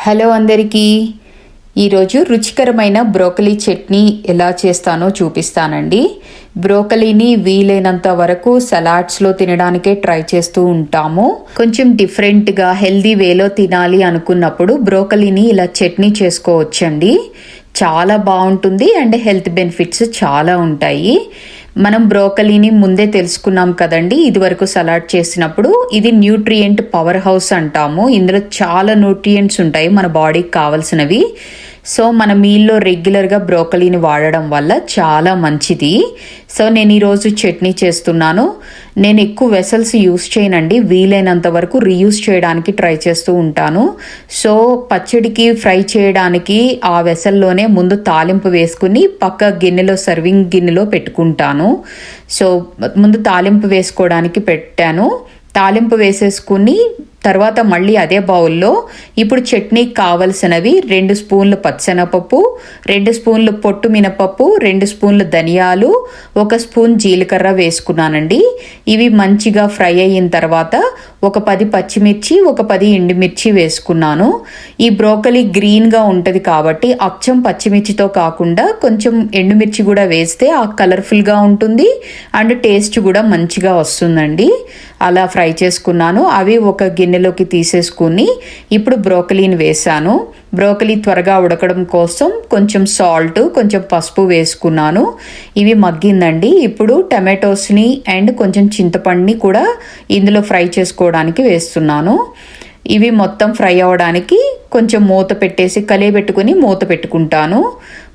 Hello అందరికీ, ఈరోజు రుచికరమైన బ్రోకలీ చట్నీ ఎలా చేస్తానో చూపిస్తానండి. బ్రోకలీని వీలైనంత వరకు సలాడ్స్లో తినడానికే ట్రై చేస్తూ ఉంటాము. కొంచెం డిఫరెంట్గా హెల్దీ వేలో తినాలి అనుకున్నప్పుడు బ్రోకలీని ఇలా చట్నీ చేసుకోవచ్చండి. చాలా బాగుంటుంది అండ్ హెల్త్ బెనిఫిట్స్ చాలా ఉంటాయి. మనం బ్రోకలీని ముందే తెలుసుకున్నాం కదండి, ఇదివరకు సలాడ్ చేసినప్పుడు. ఇది న్యూట్రియంట్ పవర్ హౌస్ అంటాము. ఇందులో చాలా న్యూట్రియంట్స్ ఉంటాయి మన బాడీకి కావాల్సినవి. సో మన మీల్లో రెగ్యులర్గా బ్రోకలీని వాడడం వల్ల చాలా మంచిది. సో నేను ఈరోజు చట్నీ చేస్తున్నాను. నేను ఎక్కువ వెసల్స్ యూస్ చేయనండి, వీలైనంత వరకు రీయూస్ చేయడానికి ట్రై చేస్తూ ఉంటాను. సో పచ్చడికి ఫ్రై చేయడానికి ఆ వెసల్లోనే ముందు తాలింపు వేసుకుని పక్క గిన్నెలో సర్వింగ్ గిన్నెలో పెట్టుకుంటాను. సో ముందు తాలింపు వేసుకోవడానికి పెట్టాను. తాలింపు వేసేసుకుని తర్వాత మళ్ళీ అదే బౌల్లో ఇప్పుడు చట్నీకి కావలసినవి 2 స్పూన్లు పచ్చెనపప్పు, 2 స్పూన్లు పొట్టు మినపప్పు, 2 స్పూన్లు ధనియాలు, 1 స్పూన్ జీలకర్ర వేసుకున్నానండి. ఇవి మంచిగా ఫ్రై అయిన తర్వాత ఒక 10 పచ్చిమిర్చి, ఒక 10 ఎండుమిర్చి వేసుకున్నాను. ఈ బ్రోకలీ గ్రీన్గా ఉంటుంది కాబట్టి అచ్చం పచ్చిమిర్చితో కాకుండా కొంచెం ఎండుమిర్చి కూడా వేస్తే ఆ కలర్ఫుల్గా ఉంటుంది అండ్ టేస్ట్ కూడా మంచిగా వస్తుందండి. అలా ఫ్రై చేసుకున్నాను. అవి ఒక గిన్నెలోకి తీసేసుకుని ఇప్పుడు బ్రోకలీని వేసాను. బ్రోకలీ త్వరగా ఉడకడం కోసం కొంచెం సాల్ట్, కొంచెం పసుపు వేసుకున్నాను. ఇవి మగ్గిందండి. ఇప్పుడు టమాటోస్ని అండ్ కొంచెం చింతపండుని కూడా ఇందులో ఫ్రై చేసుకోవడానికి వేస్తున్నాను. ఇవి మొత్తం ఫ్రై అవ్వడానికి కొంచెం మూత పెట్టేసి కలియబెట్టుకుని మూత పెట్టుకుంటాను.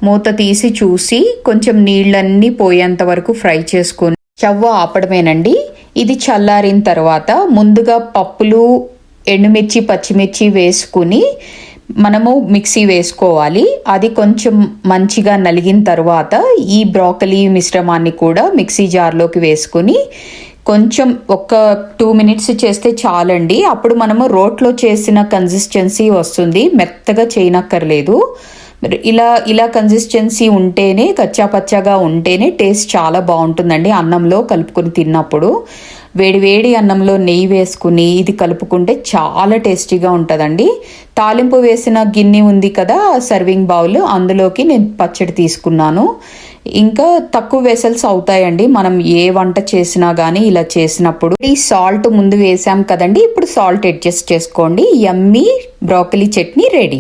మూత తీసి చూసి కొంచెం నీళ్ళన్నీ పోయేంత వరకు ఫ్రై చేసుకొని స్టవ్ ఆపడమేనండి. ఇది చల్లారిన తర్వాత ముందుగా పప్పులు, ఎండుమిర్చి, పచ్చిమిర్చి వేసుకుని మనము మిక్సీ వేసుకోవాలి. అది కొంచెం మంచిగా నలిగిన తర్వాత ఈ బ్రోకలీ మిశ్రమాన్ని కూడా మిక్సీ జార్లోకి వేసుకుని కొంచెం ఒక 2 మినిట్స్ చేస్తే చాలండి. అప్పుడు మనము రోట్లో చేసిన కన్సిస్టెన్సీ వస్తుంది, మెత్తగా చేయనక్కర్లేదు. ఇలా కన్సిస్టెన్సీ ఉంటేనే, కచ్చాపచ్చాగా ఉంటేనే టేస్ట్ చాలా బాగుంటుందండి. అన్నంలో కలుపుకొని తిన్నప్పుడు వేడి అన్నంలో నెయ్యి వేసుకుని ఇది కలుపుకుంటే చాలా టేస్టీగా ఉంటుందండి. తాలింపు వేసిన గిన్నె ఉంది కదా, సర్వింగ్ బౌల్, అందులోకి నేను పచ్చడి తీసుకున్నాను. ఇంకా తక్కువ వెసల్స్ అవుతాయండి మనం ఏ వంట చేసినా కానీ ఇలా చేసినప్పుడు. ఈ సాల్ట్ ముందు వేసాం కదండి, ఇప్పుడు సాల్ట్ అడ్జస్ట్ చేసుకోండి. యమ్మీ బ్రోకలీ చట్నీ రెడీ.